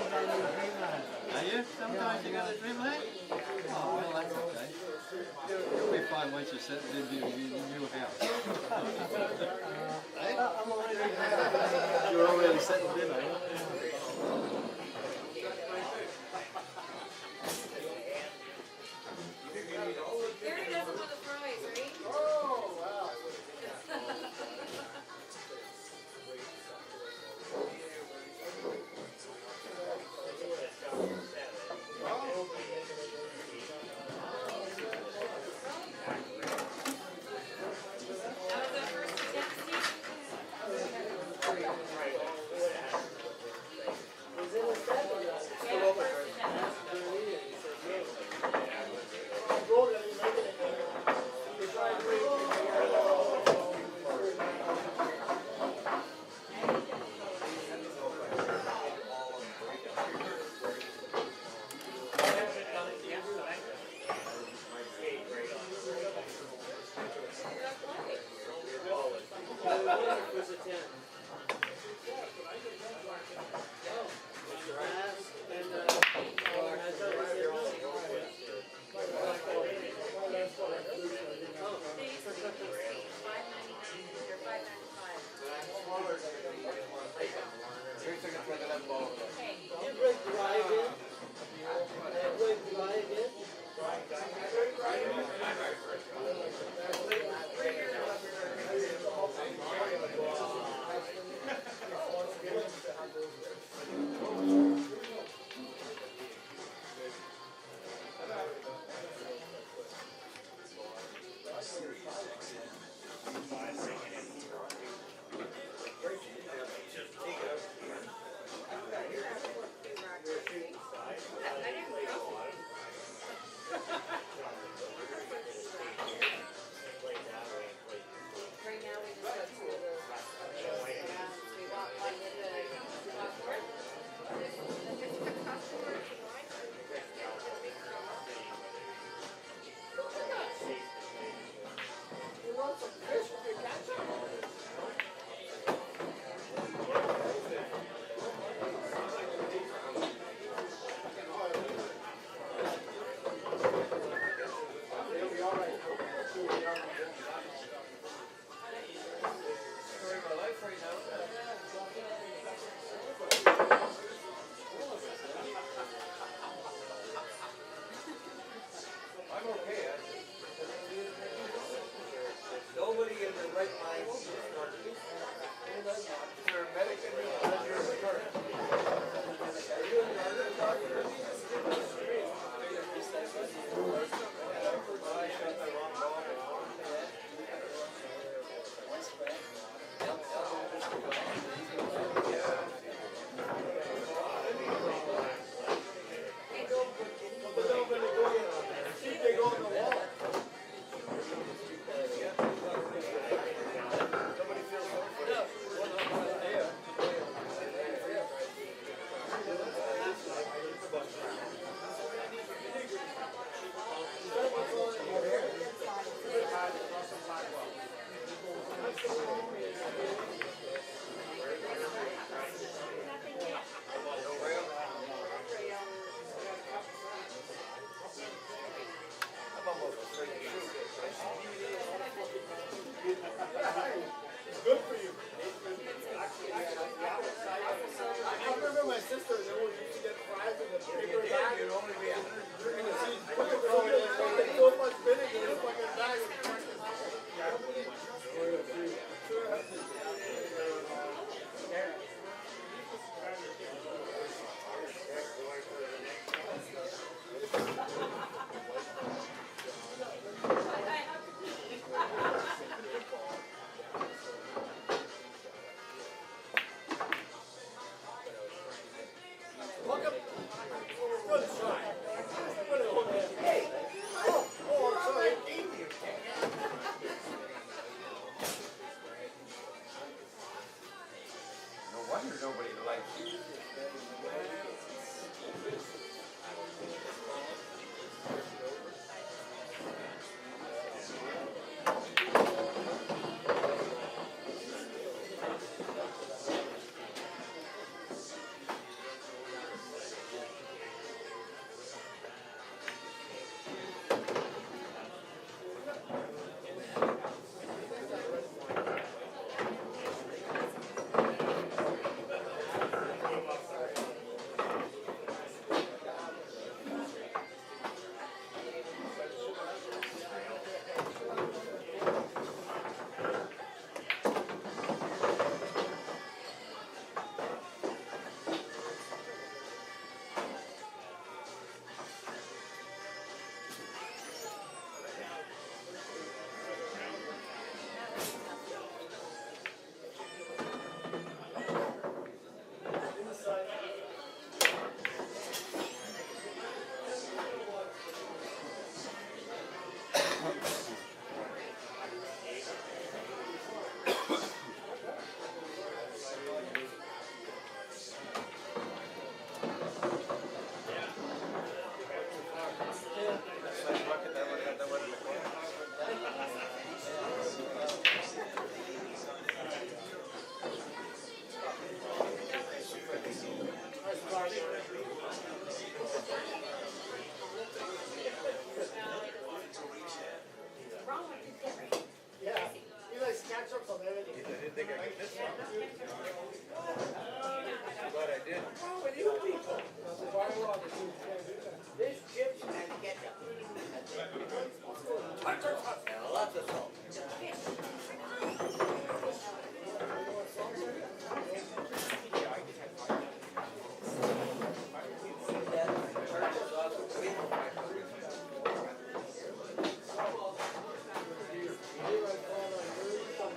Are you? Sometimes you got a dreamland? Oh, well, that's okay. You'll be fine once you settle into your new house. You're already settled in, are you? Gary doesn't want the fries, right? Oh, wow. That was the first attempt, Steve? Yeah, first attempt. They used to be $5.99 or $5.95. Hey. Right now we just go to the we walk by the chalkboard. You want some fish with your ketchup? It'll be all right. Story of my life right now. I'm okay. Nobody in their right mind is you're a medic and you're a current. Are you a doctor? I shot the wrong dog. They go on the wall. Nobody feels sorry for them. I'm almost afraid to shoot. It's good for you. I remember my sister, they used to get fries in the paper bag. You'd only be You're going to see, put so much vinegar in the fucking bag. Welcome. Good try. Hey. Oh, I'm sorry. No wonder nobody likes you.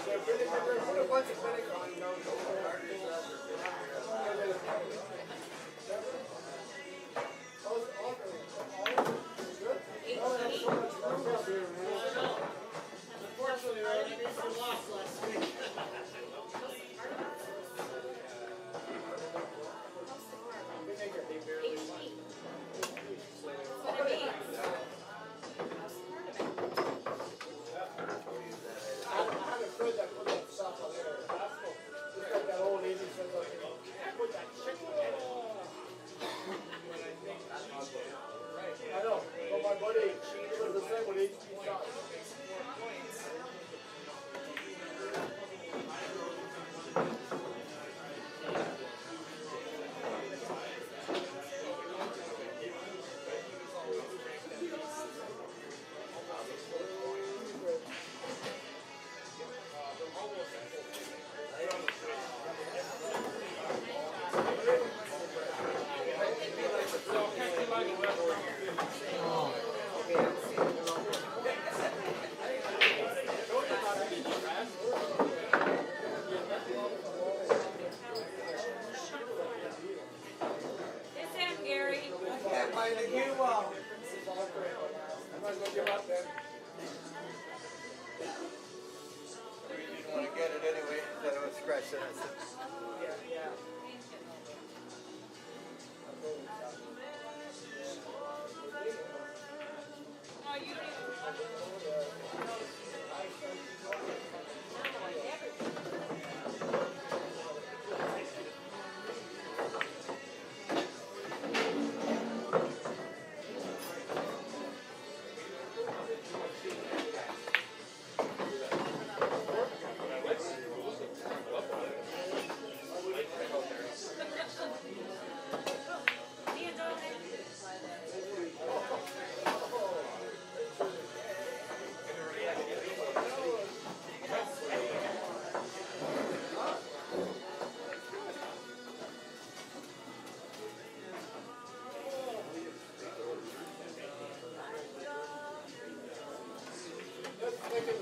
Put a bunch of Pentagon down. Unfortunately, our producer lost last week. I know, but my buddy, she was the same with HP shots.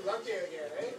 Rugby again, eh?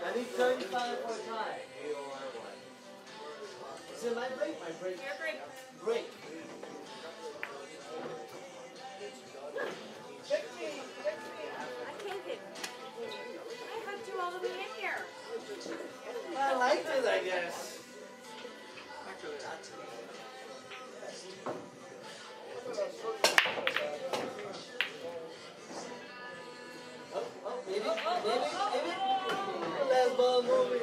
I need 35 for a tie. Is it my break? My break. Your break. Break. I can't get. I have to all the way in here. I liked it, I guess. Maybe. Last ball moving.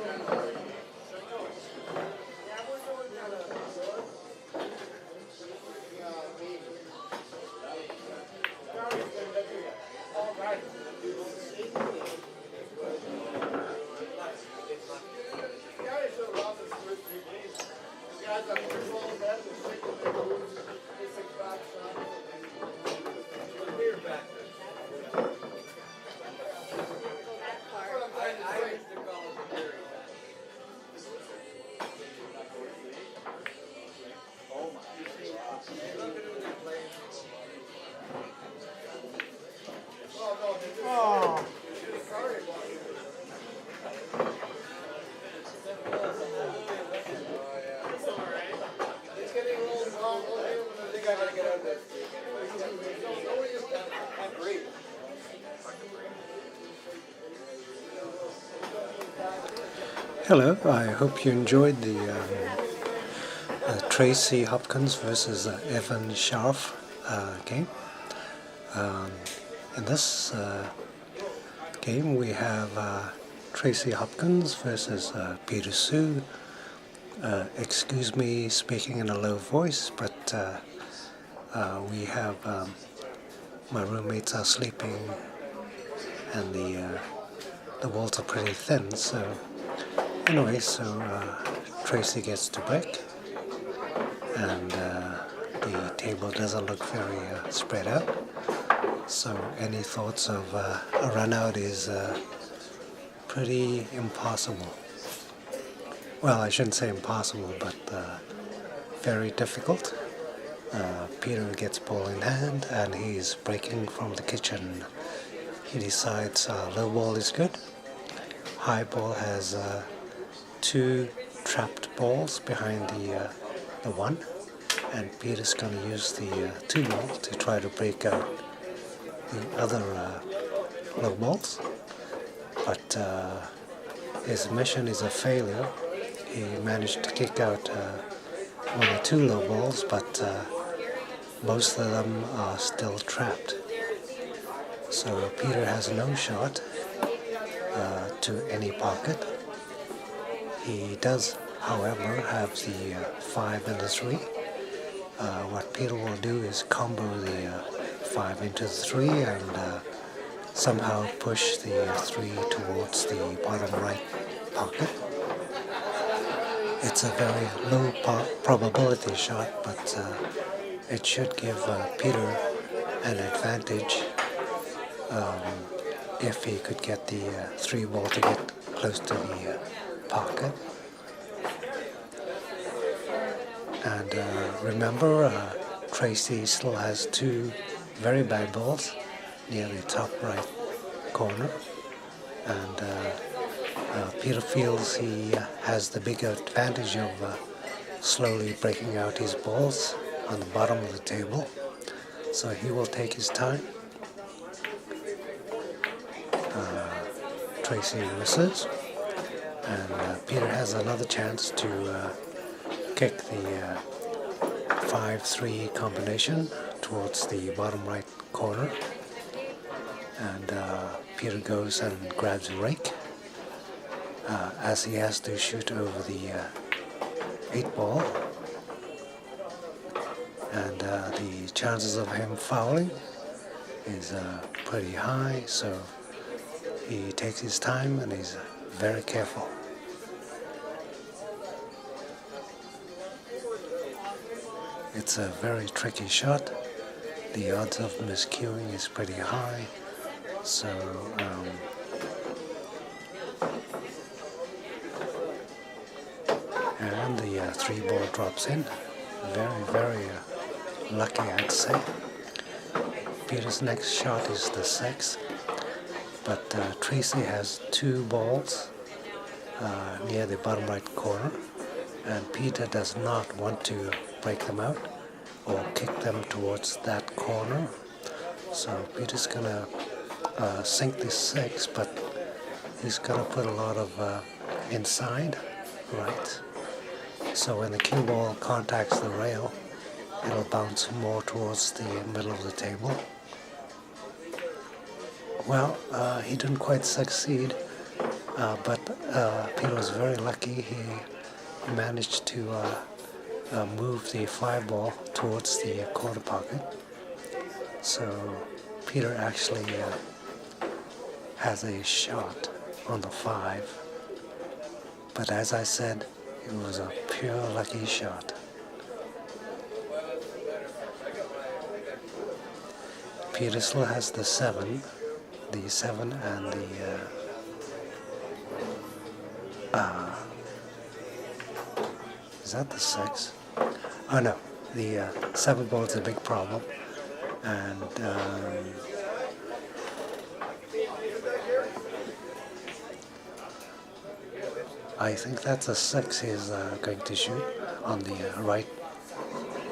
Hello, I hope you enjoyed the Tracy Hopkins versus Evan Scharf game. In this game we have Tracy Hopkins versus Peter Sue. Excuse me speaking in a low voice, but we have my roommates are sleeping and the walls are pretty thin, so anyway, so Tracy gets to break, and the table doesn't look very spread out, so any thoughts of a run out is pretty impossible. Well, I shouldn't say impossible, but very difficult. Peter gets ball in hand and he's breaking from the kitchen. He decides low ball is good. High ball has two trapped balls behind the one, and Peter's going to use the two ball to try to break out the other low balls, but his mission is a failure. He managed to kick out one or two low balls, but most of them are still trapped. So Peter has no shot to any pocket. He does, however, have the 5 and the 3. What Peter will do is combo the 5 into the 3 and somehow push the 3 towards the bottom right pocket. It's a very low probability shot, but it should give Peter an advantage if he could get the 3 ball to get close to the pocket. And remember, Tracy still has 2 very bad balls near the top right corner, and Peter feels he has the bigger advantage of slowly breaking out his balls on the bottom of the table, so he will take his time. Tracy misses, and Peter has another chance to kick the 5-3 combination towards the bottom right corner, and Peter goes and grabs a rake as he has to shoot over the 8 ball, and the chances of him fouling is pretty high, so he takes his time and he's very careful. It's a very tricky shot. The odds of miscuing is pretty high, so and the 3 ball drops in. Very, very lucky, I'd say. Peter's next shot is the 6, but Tracy has 2 balls near the bottom right corner, and Peter does not want to break them out or kick them towards that corner. So Peter's gonna sink the 6, but he's gonna put a lot of inside right. So when the cue ball contacts the rail, it'll bounce more towards the middle of the table. Well, he didn't quite succeed. but Peter was very lucky. He managed to move the 5 ball towards the corner pocket. So Peter actually has a shot on the 5. But as I said, it was a pure lucky shot. Peter still has the 7 and the is that the 6? Oh no, the 7 ball is a big problem, and I think that's a 6 he's going to shoot on the right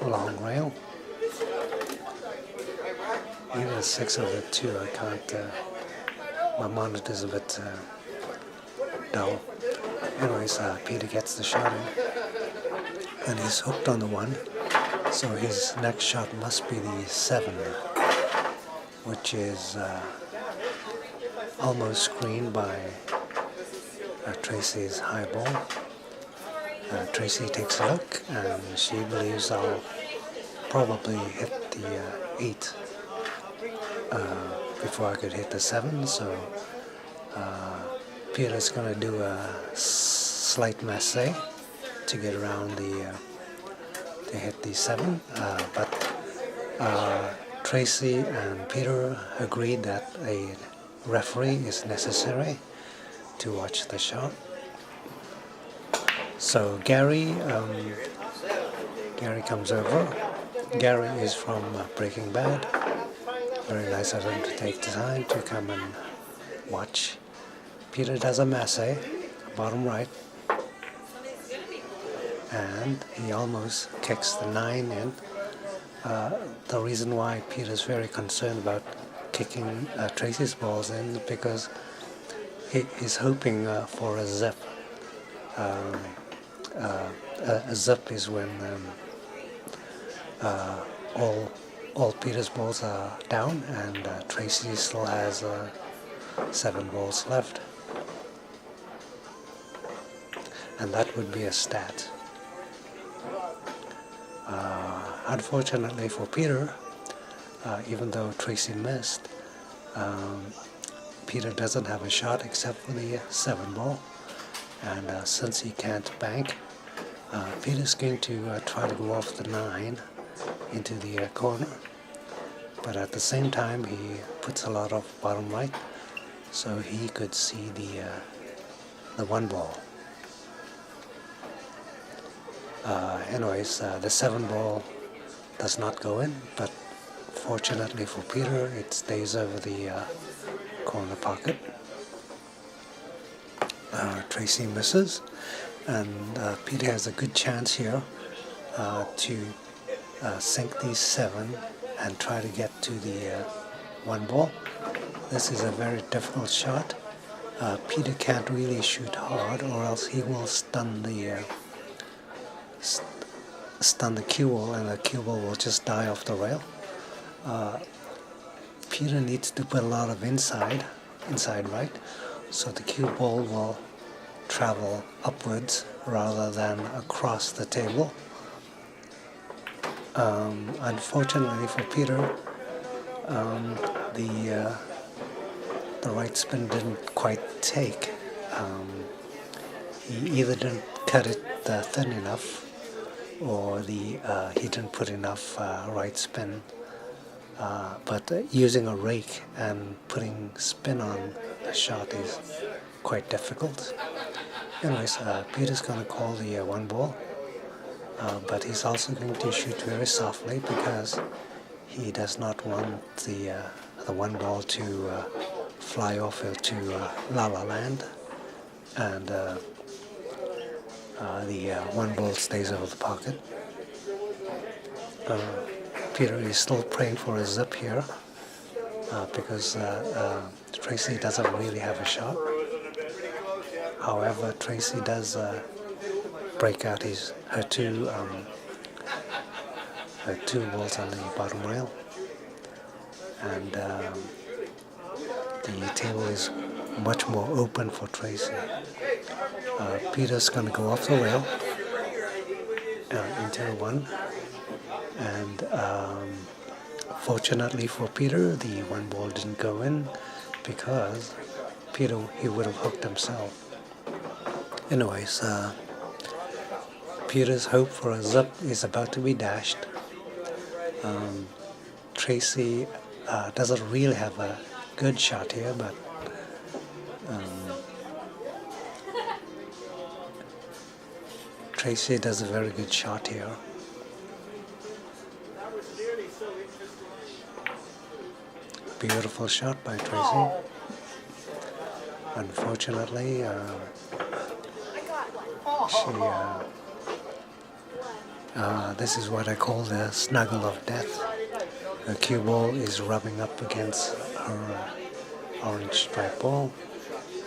long rail. Even a 6 over 2, I can't, my monitor's a bit dull. Anyways, Peter gets the shot in, and he's hooked on the 1, so his next shot must be the 7, which is almost screened by Tracy's high ball. Tracy takes a look, and she believes I'll probably hit the 8 before I could hit the 7, so Peter's going to do a slight masse to get around to hit the 7, but Tracy and Peter agreed that a referee is necessary to watch the shot. So Gary comes over. Gary is from Breaking Bad. Very nice of him to take the time to come and watch. Peter does a masse, bottom right, and he almost kicks the 9 in. The reason why Peter's very concerned about kicking Tracy's balls in is because he's hoping for a zip. A zip is when all Peter's balls are down and Tracy still has 7 balls left. And that would be a stat. Unfortunately for Peter, even though Tracy missed, Peter doesn't have a shot except for the 7 ball. And since he can't bank, Peter's going to try to go off the 9 into the corner. But at the same time, he puts a lot of bottom right, so he could see the 1 ball. Anyways, the 7 ball does not go in, but fortunately for Peter, it stays over the corner pocket. Tracy misses, and Peter has a good chance here to sink these 7 and try to get to the 1 ball. This is a very difficult shot. Peter can't really shoot hard, or else he will stun the cue ball, and the cue ball will just die off the rail. Peter needs to put a lot of inside right, so the cue ball will travel upwards rather than across the table. Unfortunately for Peter, the right spin didn't quite take. He either didn't cut it thin enough, or he didn't put enough right spin. But using a rake and putting spin on a shot is quite difficult. Anyways, Peter's going to call the 1 ball, but he's also going to shoot very softly because he does not want the 1 ball to fly off to La La Land, and the 1 ball stays over the pocket. Peter is still praying for a zip here because Tracy doesn't really have a shot. However, Tracy does break out her two balls on the bottom rail, and the table is much more open for Tracy. Peter's going to go off the rail into one, and fortunately for Peter, the one ball didn't go in because Peter, he would have hooked himself. Anyways, Peter's hope for a zip is about to be dashed. Tracy doesn't really have a good shot here, but Tracy does a very good shot here. Beautiful shot by Tracy. Unfortunately, this is what I call the snuggle of death. The cue ball is rubbing up against her orange stripe ball,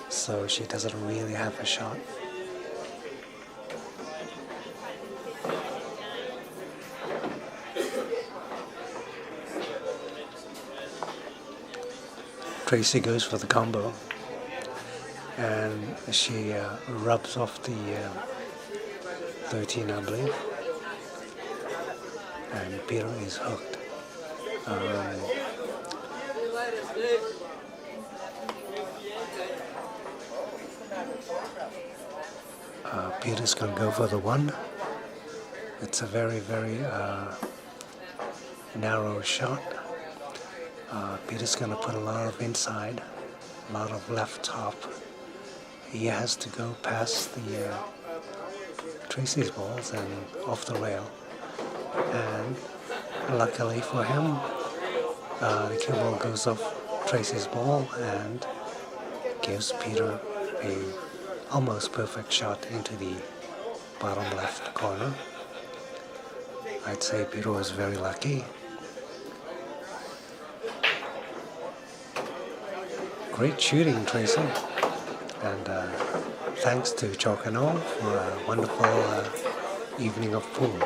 so she doesn't really have a shot. Tracy goes for the combo, and she rubs off the 13, I believe, and Peter is hooked. Peter's going to go for the 1. It's a very, very narrow shot. Peter's going to put a lot of inside, a lot of left top. He has to go past the Tracy's balls and off the rail. And luckily for him, the cue ball goes off Tracy's ball and gives Peter a almost perfect shot into the bottom left corner. I'd say Peter was very lucky. Great shooting, Tracy, and thanks to ChalknAwe for a wonderful evening of pool.